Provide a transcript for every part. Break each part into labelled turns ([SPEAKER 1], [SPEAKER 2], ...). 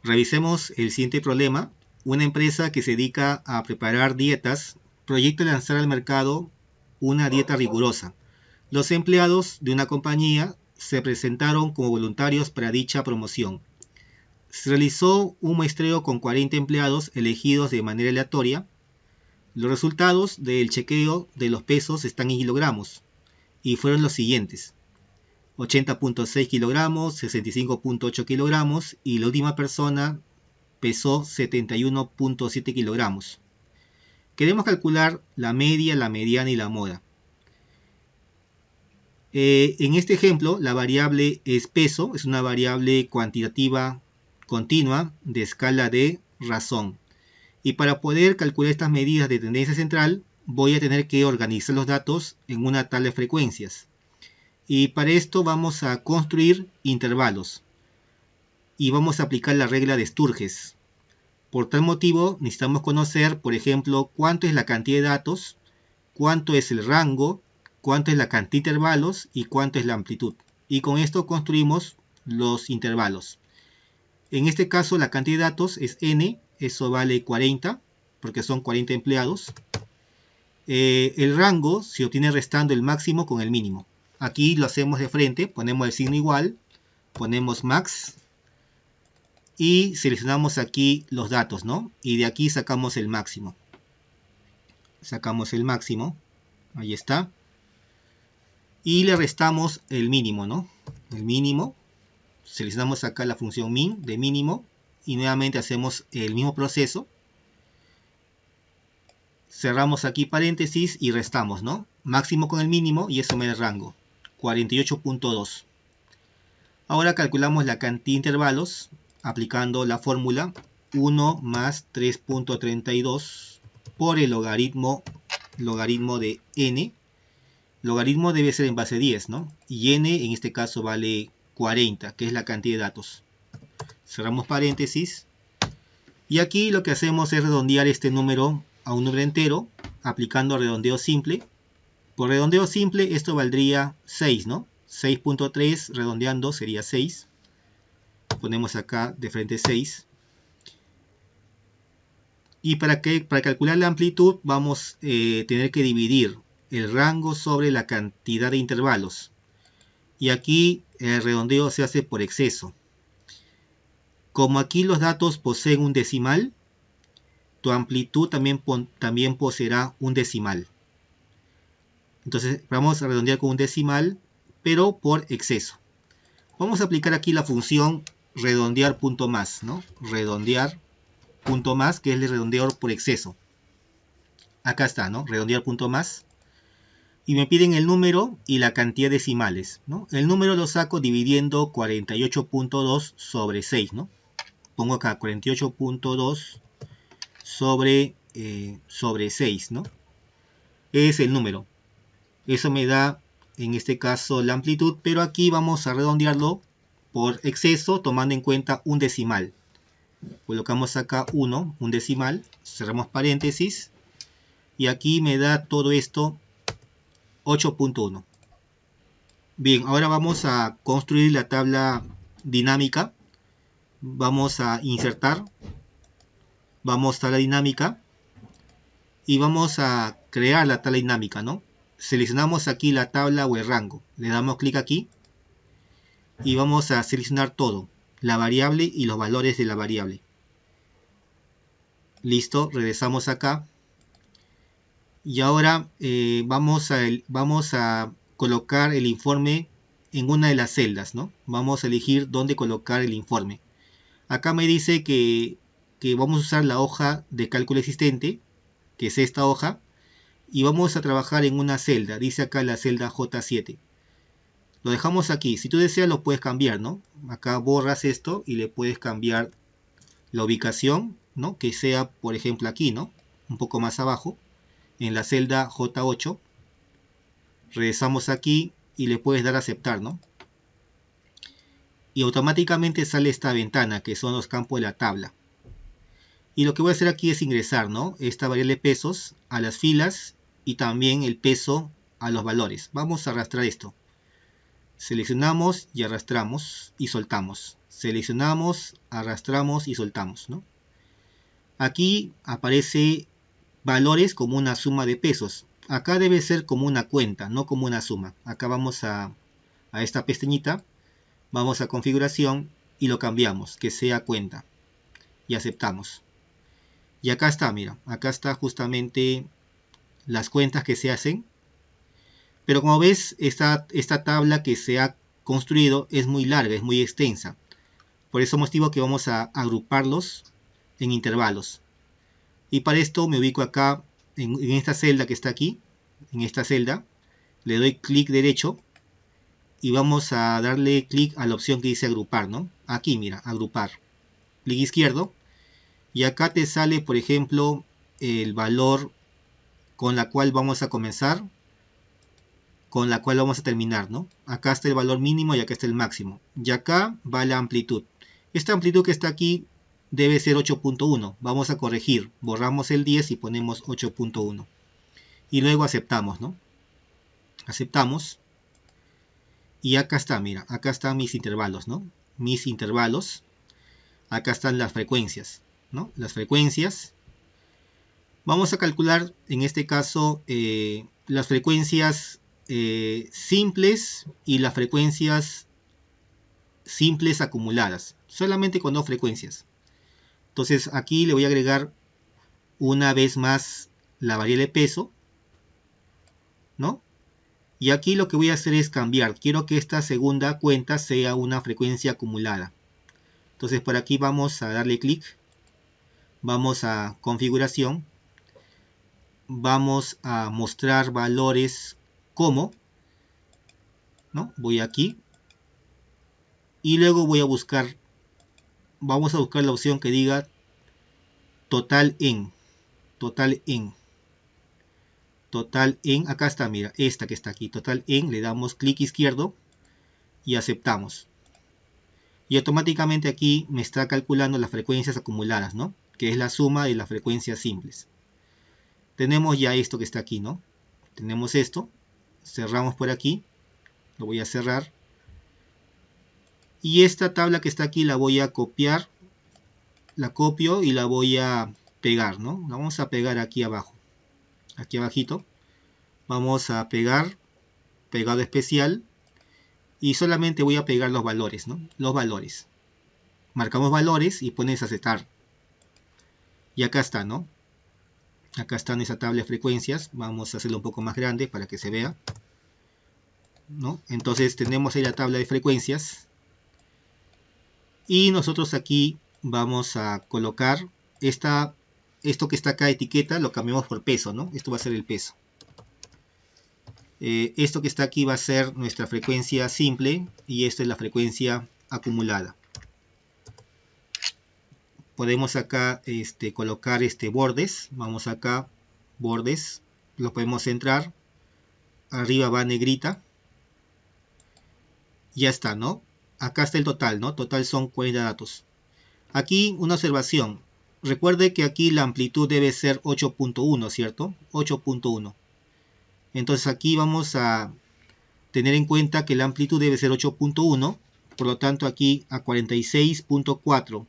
[SPEAKER 1] Revisemos el siguiente problema. Una empresa que se dedica a preparar dietas proyecta lanzar al mercado una dieta rigurosa. Los empleados de una compañía se presentaron como voluntarios para dicha promoción. Se realizó un muestreo con 40 empleados elegidos de manera aleatoria. Los resultados del chequeo de los pesos están en kilogramos y fueron los siguientes: 80.6 kilogramos, 65.8 kilogramos y la última persona pesó 71.7 kilogramos. Queremos calcular la media, la mediana y la moda. En este ejemplo, la variable es peso, es una variable cuantitativa continua de escala de razón. Y para poder calcular estas medidas de tendencia central, voy a tener que organizar los datos en una tabla de frecuencias. Y para esto vamos a construir intervalos. Y vamos a aplicar la regla de Sturges. Por tal motivo, necesitamos conocer, por ejemplo, cuánto es la cantidad de datos, cuánto es el rango, cuánto es la cantidad de intervalos y cuánto es la amplitud. Y con esto construimos los intervalos. En este caso la cantidad de datos es n, eso vale 40, porque son 40 empleados. El rango se obtiene restando el máximo con el mínimo. Aquí lo hacemos de frente, ponemos el signo igual, ponemos max y seleccionamos aquí los datos, ¿no? Y de aquí sacamos el máximo. Sacamos el máximo, ahí está. Y le restamos el mínimo, ¿no? El mínimo. Seleccionamos acá la función min de mínimo y nuevamente hacemos el mismo proceso. Cerramos aquí paréntesis y restamos, ¿no? Máximo con el mínimo y eso me da el rango, 48.2. Ahora calculamos la cantidad de intervalos aplicando la fórmula 1 más 3.32 por el logaritmo de n. Logaritmo debe ser en base 10, ¿no? Y n en este caso vale 40, que es la cantidad de datos. Cerramos paréntesis. Y aquí lo que hacemos es redondear este número a un número entero, aplicando redondeo simple. Por redondeo simple esto valdría 6, ¿no? 6.3 redondeando sería 6. Ponemos acá de frente 6. Y para calcular la amplitud vamos a tener que dividir el rango sobre la cantidad de intervalos. Y aquí el redondeo se hace por exceso. Como aquí los datos poseen un decimal, tu amplitud también poseerá un decimal. Entonces vamos a redondear con un decimal, pero por exceso. Vamos a aplicar aquí la función redondear punto más, ¿no? Redondear punto más, que es el redondeo por exceso. Acá está, ¿no? Redondear punto más. Y me piden el número y la cantidad de decimales, ¿no? El número lo saco dividiendo 48.2 sobre 6, ¿no? Pongo acá 48.2 sobre 6, ¿no? Es el número. Eso me da, en este caso, la amplitud, pero aquí vamos a redondearlo por exceso, tomando en cuenta un decimal. Colocamos acá 1, un decimal, cerramos paréntesis, y aquí me da todo esto 8.1. Bien, ahora vamos a construir la tabla dinámica. Vamos a insertar, vamos a la dinámica y vamos a crear la tabla dinámica, ¿no? Seleccionamos aquí la tabla o el rango, le damos clic aquí y vamos a seleccionar todo, la variable y los valores de la variable. Listo, regresamos acá y ahora vamos a colocar el informe en una de las celdas, ¿no? Vamos a elegir dónde colocar el informe. Acá me dice que vamos a usar la hoja de cálculo existente, que es esta hoja, y vamos a trabajar en una celda. Dice acá la celda J7. Lo dejamos aquí. Si tú deseas lo puedes cambiar, ¿no? Acá borras esto y le puedes cambiar la ubicación, ¿no? Que sea, por ejemplo, aquí, ¿no? Un poco más abajo, en la celda J8. Regresamos aquí y le puedes dar a aceptar, ¿no? Y automáticamente sale esta ventana que son los campos de la tabla. Y lo que voy a hacer aquí es ingresar, ¿no? Esta variable pesos a las filas y también el peso a los valores. Vamos a arrastrar esto. Seleccionamos y arrastramos y soltamos. Seleccionamos, arrastramos y soltamos, ¿no? Aquí aparece valores como una suma de pesos. Acá debe ser como una cuenta, no como una suma. Acá vamos a esta pestañita, vamos a configuración y lo cambiamos, que sea cuenta. Y aceptamos. Y acá está, mira, acá está justamente las cuentas que se hacen. Pero como ves, esta tabla que se ha construido es muy larga, es muy extensa. Por ese motivo que vamos a agruparlos en intervalos. Y para esto me ubico acá en esta celda que está aquí. En esta celda. Le doy clic derecho. Y vamos a darle clic a la opción que dice agrupar, ¿no? Aquí, mira, agrupar. Clic izquierdo. Y acá te sale, por ejemplo, el valor con la cual vamos a comenzar, con la cual vamos a terminar, ¿no? Acá está el valor mínimo y acá está el máximo. Y acá va la amplitud. Esta amplitud que está aquí debe ser 8.1. Vamos a corregir. Borramos el 10 y ponemos 8.1. Y luego aceptamos, ¿no? Aceptamos. Y acá está, mira. Acá están mis intervalos, ¿no? Mis intervalos. Acá están las frecuencias, ¿no? Las frecuencias. Vamos a calcular, en este caso, las frecuencias simples y las frecuencias simples acumuladas. Solamente con dos frecuencias. Entonces aquí le voy a agregar una vez más la variable peso, ¿no? Y aquí lo que voy a hacer es cambiar. Quiero que esta segunda cuenta sea una frecuencia acumulada. Entonces por aquí vamos a darle clic. Vamos a configuración. Vamos a mostrar valores como, ¿no? Voy aquí. Y luego voy a buscar, vamos a buscar la opción que diga total en, acá está, mira, esta que está aquí, total en, le damos clic izquierdo y aceptamos. Y automáticamente aquí me está calculando las frecuencias acumuladas, ¿no? Que es la suma de las frecuencias simples. Tenemos ya esto que está aquí, ¿no? Tenemos esto, cerramos por aquí, lo voy a cerrar. Y esta tabla que está aquí la voy a copiar, la copio y la voy a pegar, ¿no? La vamos a pegar aquí abajo, aquí abajito. Vamos a pegar, pegado especial, y solamente voy a pegar los valores, ¿no? Los valores. Marcamos valores y pones aceptar. Y acá está, ¿no? Acá está en esa tabla de frecuencias. Vamos a hacerlo un poco más grande para que se vea, ¿no? Entonces tenemos ahí la tabla de frecuencias. Y nosotros aquí vamos a colocar esto que está acá, etiqueta, lo cambiamos por peso, ¿no? Esto va a ser el peso. Esto que está aquí va a ser nuestra frecuencia simple y esta es la frecuencia acumulada. Podemos acá colocar bordes. Vamos acá, bordes, lo podemos centrar. Arriba va negrita. Ya está, ¿no? Acá está el total, ¿no? Total son 40 datos. Aquí una observación. Recuerde que aquí la amplitud debe ser 8.1, ¿cierto? 8.1. Entonces aquí vamos a tener en cuenta que la amplitud debe ser 8.1. Por lo tanto aquí a 46.4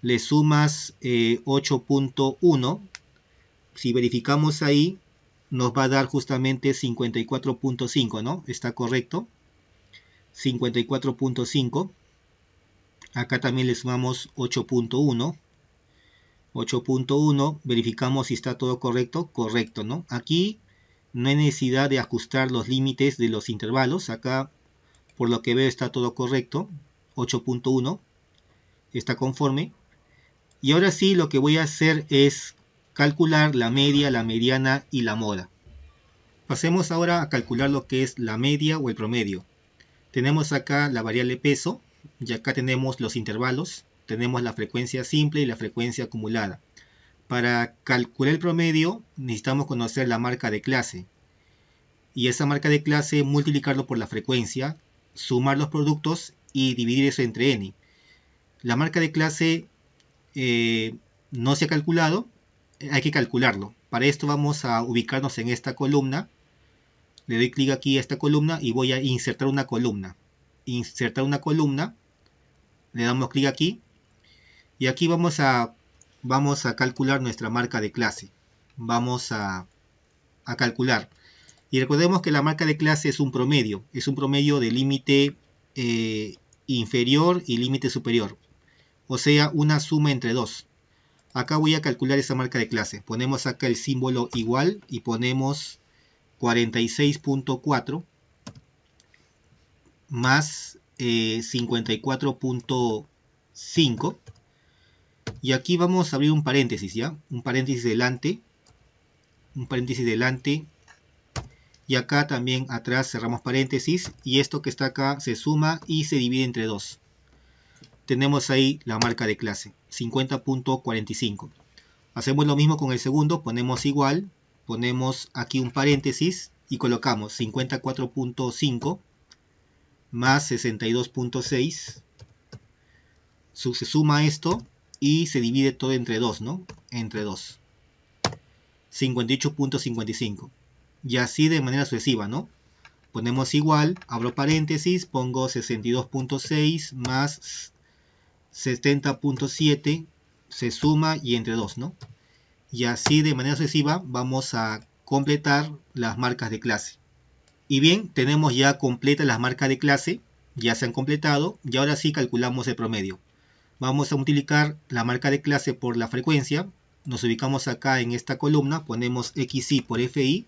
[SPEAKER 1] le sumas 8.1. Si verificamos ahí nos va a dar justamente 54.5, ¿no? Está correcto. 54.5. Acá también le sumamos 8.1. 8.1. Verificamos si está todo correcto. Correcto, ¿no? Aquí no hay necesidad de ajustar los límites de los intervalos. Acá, por lo que veo, está todo correcto. 8.1. Está conforme. Y ahora sí, lo que voy a hacer es calcular la media, la mediana y la moda. Pasemos ahora a calcular lo que es la media o el promedio. Tenemos acá la variable peso. Y acá tenemos los intervalos. Tenemos la frecuencia simple y la frecuencia acumulada. Para calcular el promedio necesitamos conocer la marca de clase. Y esa marca de clase multiplicarlo por la frecuencia, sumar los productos y dividir eso entre n. La marca de clase no se ha calculado, hay que calcularlo. Para esto vamos a ubicarnos en esta columna. Le doy clic aquí a esta columna y voy a insertar una columna. Insertar una columna. Le damos clic aquí y aquí vamos a calcular nuestra marca de clase. Vamos a calcular. Y recordemos que la marca de clase es un promedio de límite inferior y límite superior. O sea, una suma entre dos. Acá voy a calcular esa marca de clase. Ponemos acá el símbolo igual y ponemos 46.4 más 54.5. Y aquí vamos a abrir un paréntesis, ¿ya? Un paréntesis delante. Y acá también atrás cerramos paréntesis. Y esto que está acá se suma y se divide entre 2. Tenemos ahí la marca de clase, 50.45. Hacemos lo mismo con el segundo, ponemos igual, ponemos aquí un paréntesis y colocamos 54.5 más 62.6. Se suma esto y se divide todo entre 2, ¿no? Entre 2. 58.55. Y así de manera sucesiva, ¿no? Ponemos igual, abro paréntesis, pongo 62.6 más 70.7, se suma y entre 2, ¿no? Y así de manera sucesiva vamos a completar las marcas de clase. Y bien, tenemos ya completas las marcas de clase, ya se han completado, y ahora sí calculamos el promedio. Vamos a multiplicar la marca de clase por la frecuencia, nos ubicamos acá en esta columna, ponemos XI por FI,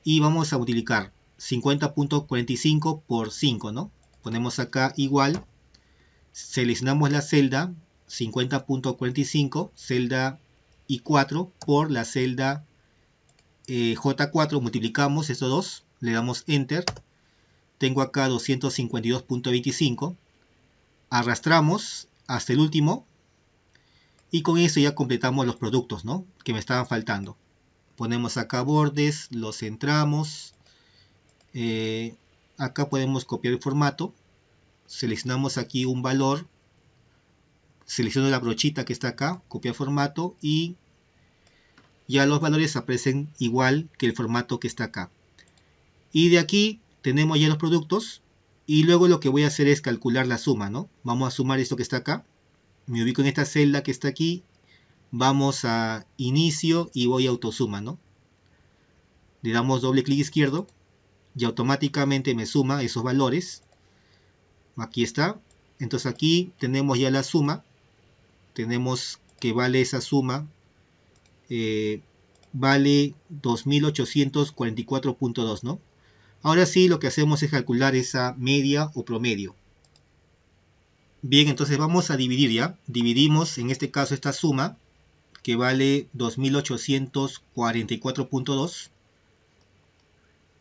[SPEAKER 1] y vamos a multiplicar 50.45 por 5, ¿no? Ponemos acá igual, seleccionamos la celda 50.45, celda I4 por la celda J4, multiplicamos estos dos, le damos Enter, tengo acá 252.25, arrastramos hasta el último y con eso ya completamos los productos, ¿no? Que me estaban faltando. Ponemos acá bordes, los centramos, acá podemos copiar el formato, seleccionamos aquí un valor, selecciono la brochita que está acá, copiar formato y ya los valores aparecen igual que el formato que está acá. Y de aquí tenemos ya los productos y luego lo que voy a hacer es calcular la suma, ¿no? Vamos a sumar esto que está acá, me ubico en esta celda que está aquí, vamos a inicio y voy a autosuma, ¿no? Le damos doble clic izquierdo y automáticamente me suma esos valores. Aquí está. Entonces aquí tenemos ya la suma. Tenemos que vale esa suma. Vale 2844.2, ¿no? Ahora sí lo que hacemos es calcular esa media o promedio. Bien, entonces vamos a dividir ya. Dividimos en este caso esta suma que vale 2844.2.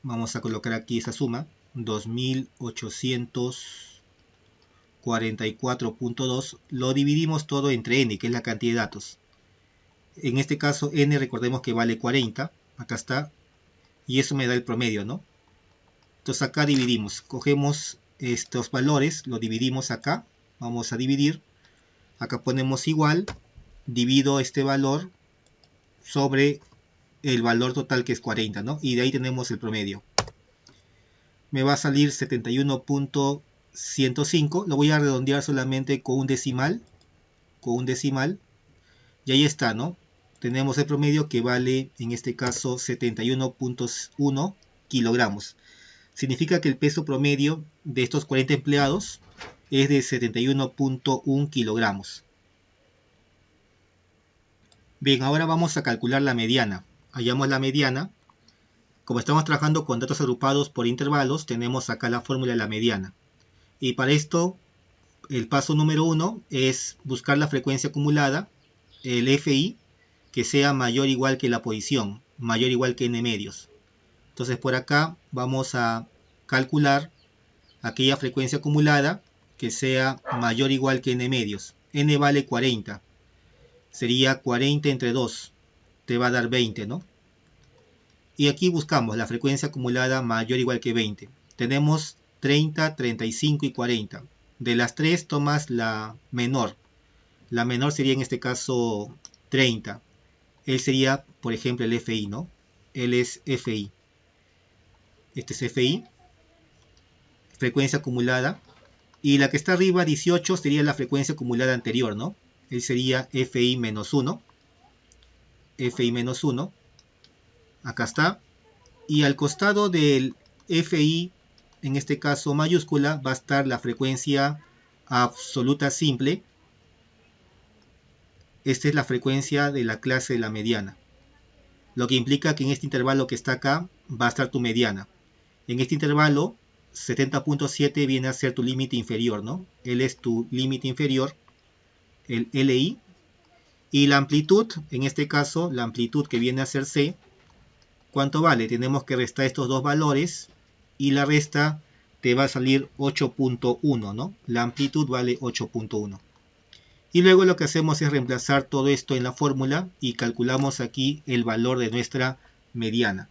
[SPEAKER 1] Vamos a colocar aquí esa suma, 2844.2, lo dividimos todo entre n, que es la cantidad de datos. En este caso n recordemos que vale 40, acá está, y eso me da el promedio, ¿no? Entonces acá dividimos, cogemos estos valores, lo dividimos acá, vamos a dividir, acá ponemos igual, divido este valor sobre el valor total que es 40, ¿no? Y de ahí tenemos el promedio. Me va a salir 71.105. Lo voy a redondear solamente con un decimal. Y ahí está, ¿no? Tenemos el promedio que vale, en este caso, 71.1 kilogramos. Significa que el peso promedio de estos 40 empleados es de 71.1 kilogramos. Bien, ahora vamos a calcular la mediana. Hallamos la mediana. Como estamos trabajando con datos agrupados por intervalos, tenemos acá la fórmula de la mediana. Y para esto, el paso número 1 es buscar la frecuencia acumulada, el FI, que sea mayor o igual que la posición, mayor o igual que n medios. Entonces por acá vamos a calcular aquella frecuencia acumulada que sea mayor o igual que n medios. N vale 40. Sería 40 entre 2. Te va a dar 20, ¿no? Y aquí buscamos la frecuencia acumulada mayor o igual que 20. Tenemos 30, 35 y 40. De las tres tomas la menor. La menor sería en este caso 30. Él sería, por ejemplo, el FI, ¿no? Él es FI. Este es FI. Frecuencia acumulada. Y la que está arriba, 18, sería la frecuencia acumulada anterior, ¿no? Él sería FI menos 1. FI menos 1. Acá está. Y al costado del FI, en este caso mayúscula, va a estar la frecuencia absoluta simple. Esta es la frecuencia de la clase de la mediana. Lo que implica que en este intervalo que está acá va a estar tu mediana. En este intervalo, 70.7 viene a ser tu límite inferior, ¿no? Él es tu límite inferior, el LI. Y la amplitud, en este caso, la amplitud que viene a ser C, ¿cuánto vale? Tenemos que restar estos dos valores y la resta te va a salir 8.1, ¿no? La amplitud vale 8.1. Y luego lo que hacemos es reemplazar todo esto en la fórmula y calculamos aquí el valor de nuestra mediana.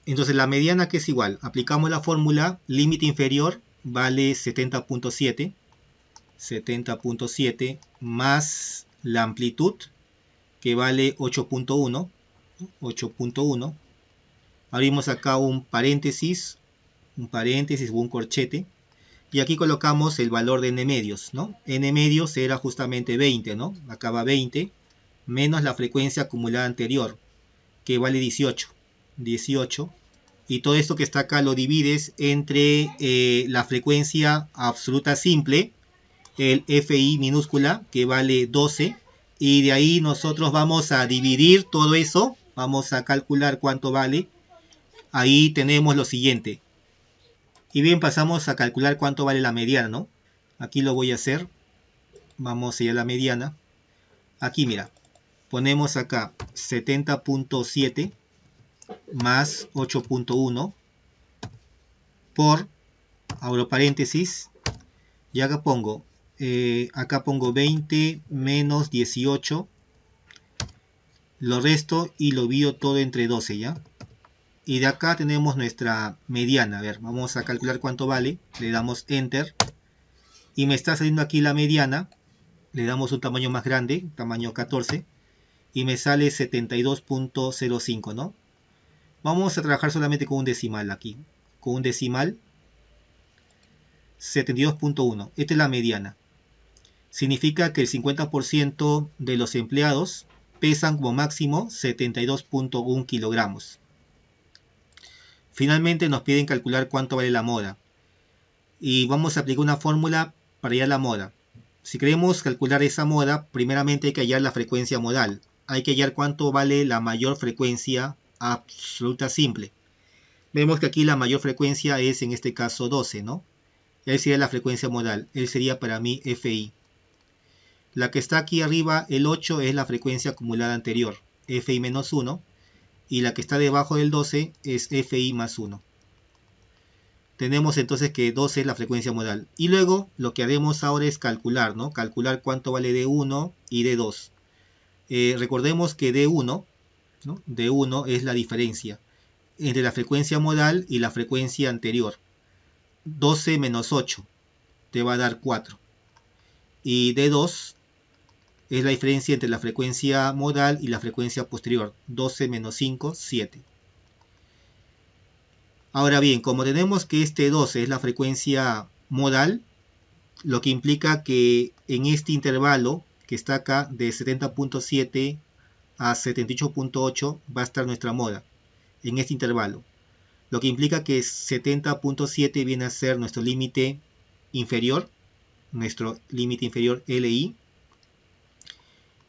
[SPEAKER 1] Entonces la mediana, que es igual, aplicamos la fórmula, límite inferior vale 70.7, 70.7 más la amplitud, que vale 8.1, 8.1. Abrimos acá un paréntesis o un corchete. Y aquí colocamos el valor de n medios, ¿no? N medios era justamente 20, ¿no? Acá va 20, menos la frecuencia acumulada anterior, que vale 18. 18. Y todo esto que está acá lo divides entre la frecuencia absoluta simple, el FI minúscula, que vale 12. Y de ahí nosotros vamos a dividir todo eso. Vamos a calcular cuánto vale. Ahí tenemos lo siguiente. Y bien, pasamos a calcular cuánto vale la mediana, ¿no? Aquí lo voy a hacer. Vamos a ir a la mediana. Aquí, mira. Ponemos acá 70.7 más 8.1 por, abro paréntesis, y acá pongo 20 menos 18. Lo resto y lo divido todo entre 12, ¿ya? Y de acá tenemos nuestra mediana. A ver, vamos a calcular cuánto vale. Le damos Enter. Y me está saliendo aquí la mediana. Le damos un tamaño más grande, tamaño 14. Y me sale 72.05, ¿no? Vamos a trabajar solamente con un decimal aquí. Con un decimal. 72.1. Esta es la mediana. Significa que el 50% de los empleados pesan como máximo 72.1 kilogramos. Finalmente nos piden calcular cuánto vale la moda. Y vamos a aplicar una fórmula para hallar la moda. Si queremos calcular esa moda, primeramente hay que hallar la frecuencia modal. Hay que hallar cuánto vale la mayor frecuencia absoluta simple. Vemos que aquí la mayor frecuencia es en este caso 12, ¿no? Él sería la frecuencia modal. Él sería para mí FI. La que está aquí arriba, el 8, es la frecuencia acumulada anterior. FI menos 1. Y la que está debajo del 12 es FI más 1. Tenemos entonces que 12 es la frecuencia modal. Y luego lo que haremos ahora es calcular, ¿no? Calcular cuánto vale D1 y D2. Recordemos que D1, ¿no? D1 es la diferencia entre la frecuencia modal y la frecuencia anterior. 12 menos 8 te va a dar 4. Y D2 es la diferencia entre la frecuencia modal y la frecuencia posterior. 12 menos 5, 7. Ahora bien, como tenemos que este 12 es la frecuencia modal, lo que implica que en este intervalo que está acá de 70.7 a 78.8 va a estar nuestra moda. En este intervalo. Lo que implica que 70.7 viene a ser nuestro límite inferior. Nuestro límite inferior LI.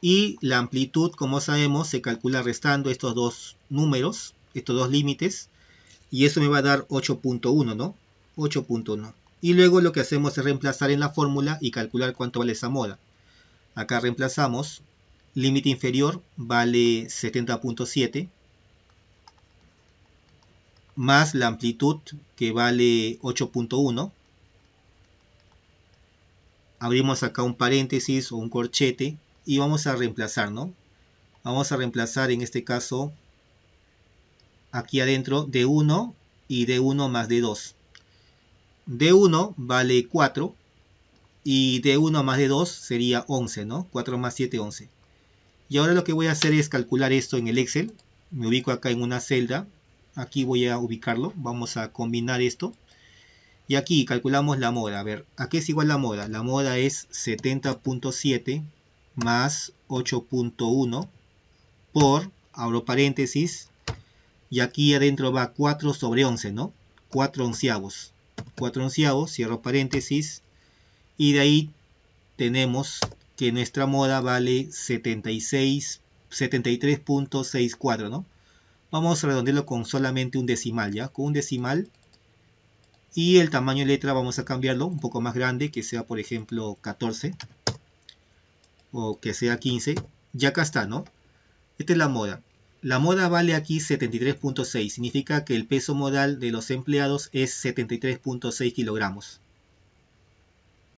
[SPEAKER 1] Y la amplitud, como sabemos, se calcula restando estos dos números, estos dos límites. Y eso me va a dar 8.1, ¿no? 8.1. Y luego lo que hacemos es reemplazar en la fórmula y calcular cuánto vale esa moda. Acá reemplazamos. Límite inferior vale 70.7. Más la amplitud, que vale 8.1. Abrimos acá un paréntesis o un corchete. Y vamos a reemplazar, ¿no? Vamos a reemplazar en este caso aquí adentro D1 y D1 más D2. D1 vale 4 y D1 más D2 sería 11, ¿no? 4 más 7, 11. Y ahora lo que voy a hacer es calcular esto en el Excel. Me ubico acá en una celda. Aquí voy a ubicarlo. Vamos a combinar esto. Y aquí calculamos la moda. A ver, ¿a qué es igual la moda? La moda es 70.7 más 8.1 por, abro paréntesis, y aquí adentro va 4 sobre 11, ¿no? 4 onceavos. 4 onceavos, cierro paréntesis, y de ahí tenemos que nuestra moda vale 73.64, ¿no? Vamos a redondearlo con solamente un decimal, ¿ya? Con un decimal. Y el tamaño de letra vamos a cambiarlo un poco más grande, que sea por ejemplo 14 o que sea 15. Ya acá está, ¿no? Esta es la moda. La moda vale aquí 73.6, significa que el peso modal de los empleados es 73.6 kilogramos.